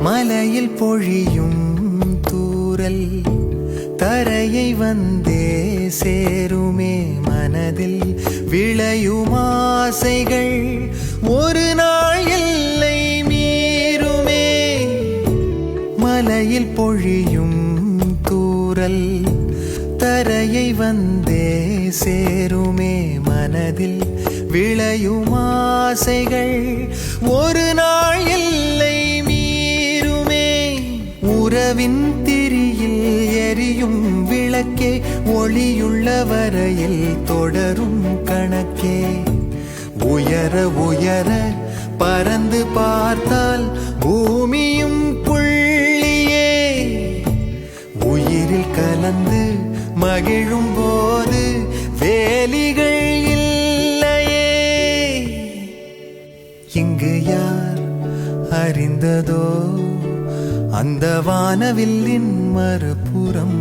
மலையில் பொழியும் தூறல் தரையை வந்தே சேருமே, மனதில் விளையும் ஆசைகள் ஒரு நாள் எல்லை மீறுமே. மலையில் பொழியும் தூறல் தரையை வந்தே சேருமே, மனதில் விளையும் ஆசைகள் ஒரு நாள் எல்லை மீறுமே. உறவின் திரியில் எரியும் விளக்கே, ஒளியுள்ள வரையில் தொடரும் கணக்கே. உயர உயர பறந்து பார்த்தால் பூமியும் புள்ளியே, உயிரில் கலந்து மகிழும் போது வேலிகள் இல்லையே. இங்கு யார் அறிந்ததோ அந்த வானவில்லின் மறுபுறம்